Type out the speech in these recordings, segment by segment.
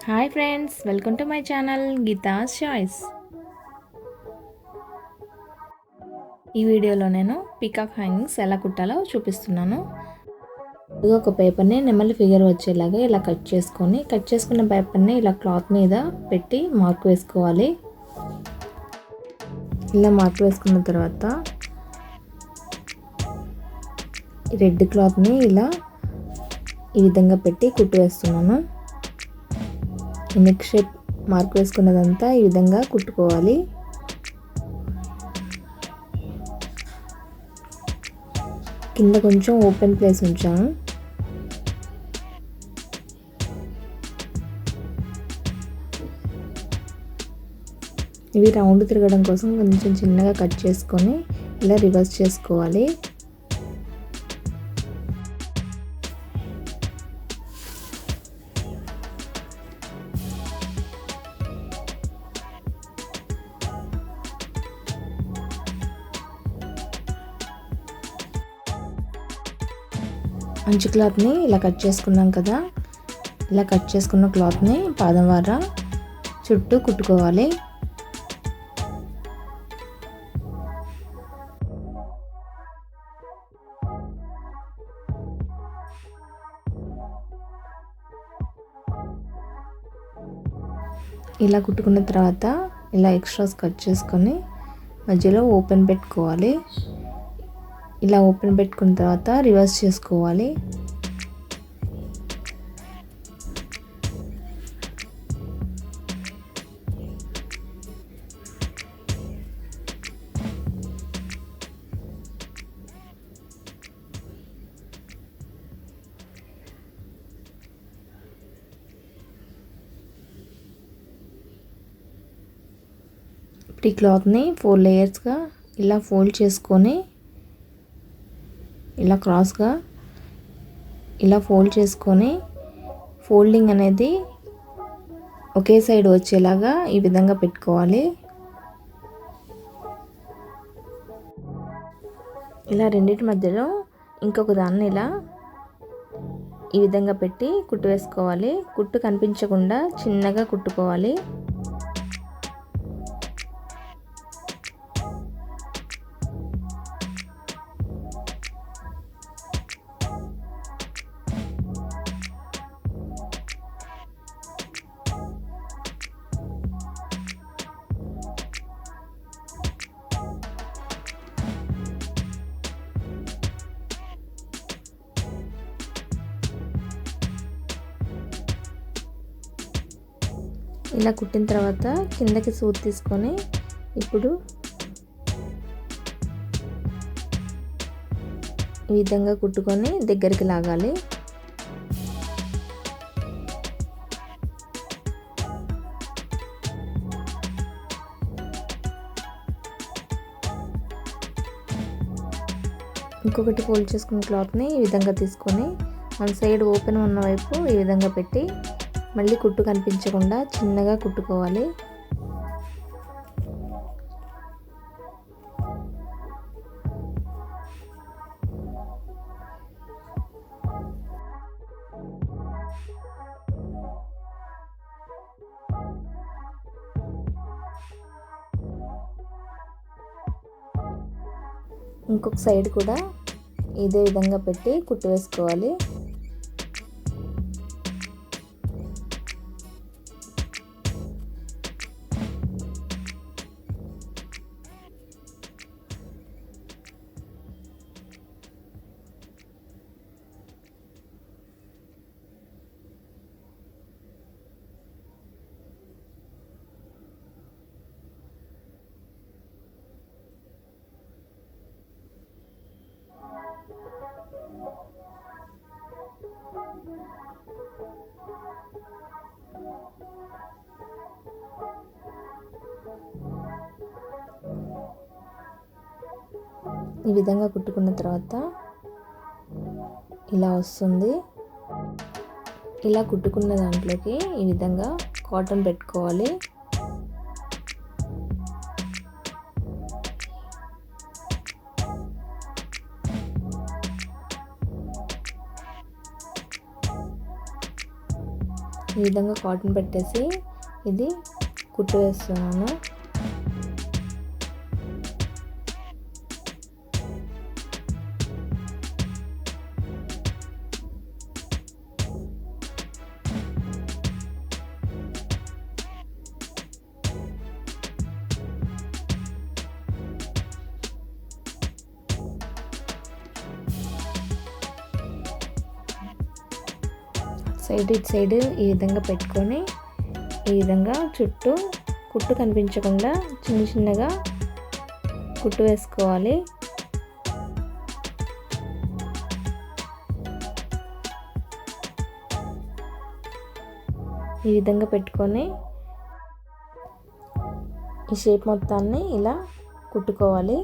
Hi friends, welcome to my channel Geetha's choice. ఈ వీడియోలో నేను పీకాక్ హ్యాంగింగ్స్ ఎలా కుట్టాలో చూపిస్తున్నాను. ఇది ఒక పేపర్ని నెమలి ఫిగర్ వచ్చేలాగా ఇలా కట్ చేసుకున్న పేపర్ని ఇలా క్లాత్ మీద పెట్టి మార్క్ వేసుకోవాలి. ఇలా మార్క్ వేసుకున్న తర్వాత రెడ్ క్లాత్ని ఇలా ఈ విధంగా పెట్టి కుట్టు వేస్తున్నాను. నెక్ షేప్ మార్క్ వేసుకున్నదంతా ఈ విధంగా కుట్టుకోవాలి. కింద కొంచెం ఓపెన్ ప్లేస్ ఉంచాను. ఇవి రౌండ్ తిరగడం కోసం కొంచెం చిన్నగా కట్ చేసుకొని ఇలా రివర్స్ చేసుకోవాలి. అంచు క్లాత్ని ఇలా కట్ చేసుకున్నాం కదా, ఇలా కట్ చేసుకున్న క్లాత్ని పాదం వార చుట్టూ కుట్టుకోవాలి. ఇలా కుట్టుకున్న తర్వాత ఇలా ఎక్స్ట్రాస్ కట్ చేసుకొని మధ్యలో ఓపెన్ పెట్టుకోవాలి. ఇలా ఓపెన్ పెట్టుకున్న తర్వాత రివర్స్ చేసుకోవాలి. ఇప్పుడు ఈ క్లాత్ని 4 లేయర్స్గా ఇలా ఫోల్డ్ చేసుకొని ఇలా క్రాస్గా ఇలా ఫోల్డ్ చేసుకొని ఫోల్డింగ్ అనేది ఒకే సైడ్ వచ్చేలాగా ఈ విధంగా పెట్టుకోవాలి. ఇలా రెండింటి మధ్యలో ఇంకొక దాన్ని ఇలా ఈ విధంగా పెట్టి కుట్టు వేసుకోవాలి. కుట్టు కనిపించకుండా చిన్నగా కుట్టుకోవాలి. ఇలా కుట్టిన తర్వాత కిందకి సూది తీసుకొని ఇప్పుడు ఈ విధంగా కుట్టుకొని దగ్గరికి లాగాలి. ఇంకొకటి ఫోల్డ్ చేసుకున్న క్లాత్ని ఈ విధంగా తీసుకొని మన సైడ్ ఓపెన్ ఉన్న వైపు ఈ విధంగా పెట్టి మళ్ళీ కుట్టు కనిపించకుండా చిన్నగా కుట్టుకోవాలి. ఇంకొక సైడ్ కూడా ఇదే విధంగా పెట్టి కుట్టు వేసుకోవాలి. ఈ విధంగా కుట్టుకున్న తర్వాత ఇలా వస్తుంది. ఇలా కుట్టుకున్న దాంట్లోకి ఈ విధంగా కాటన్ పెట్టుకోవాలి. ఈ ఈ విధంగా కాటన్ పెట్టేసి ఇది కుట్టు వేస్తున్నాను. ఇటు సైడ్ ఈ విధంగా పెట్టుకొని ఈ విధంగా చుట్టూ కుట్టు కనిపించకుండా చిన్నగా కుట్టు వేసుకోవాలి. ఈ విధంగా పెట్టుకొని ఈ షేప్ మొత్తాన్ని ఇలా కుట్టుకోవాలి.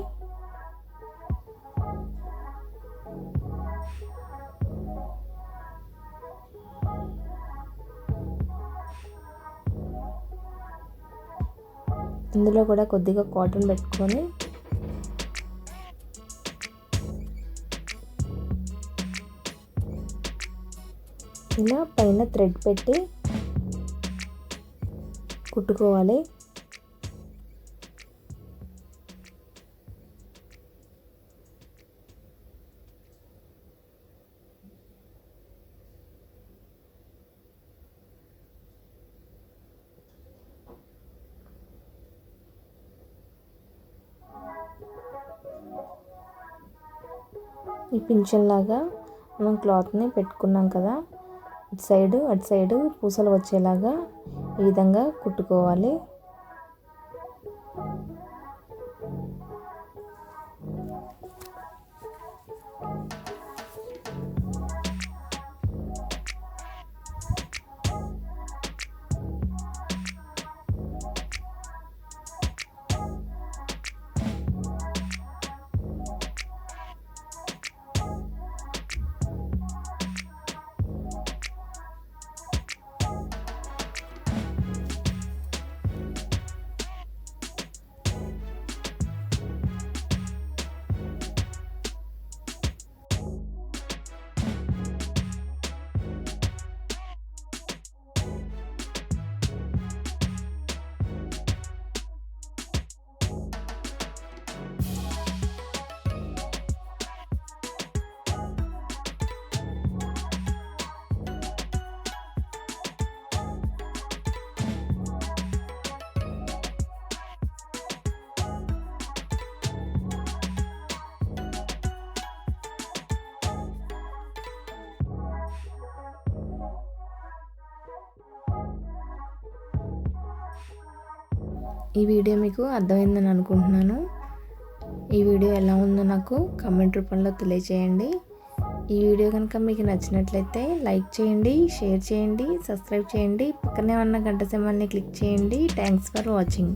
ఇందులో కూడా కొద్దిగా కాటన్ పెట్టుకొని ఇలా పైన థ్రెడ్ పెట్టి కుట్టుకోవాలి. ఈ పింఛన్ లాగా మనం క్లాత్ని పెట్టుకున్నాం కదా, అటు సైడ్ పూసలు వచ్చేలాగా ఈ విధంగా కుట్టుకోవాలి. ఈ వీడియో మీకు అర్థమైందని అనుకుంటున్నాను. ఈ వీడియో ఎలా ఉందో నాకు కామెంట్ రూపంలో తెలియజేయండి. ఈ వీడియో కనుక మీకు నచ్చినట్లయితే లైక్ చేయండి, షేర్ చేయండి, సబ్స్క్రైబ్ చేయండి, పక్కనే ఉన్న గంట సింబల్ని క్లిక్ చేయండి. Thanks for watching.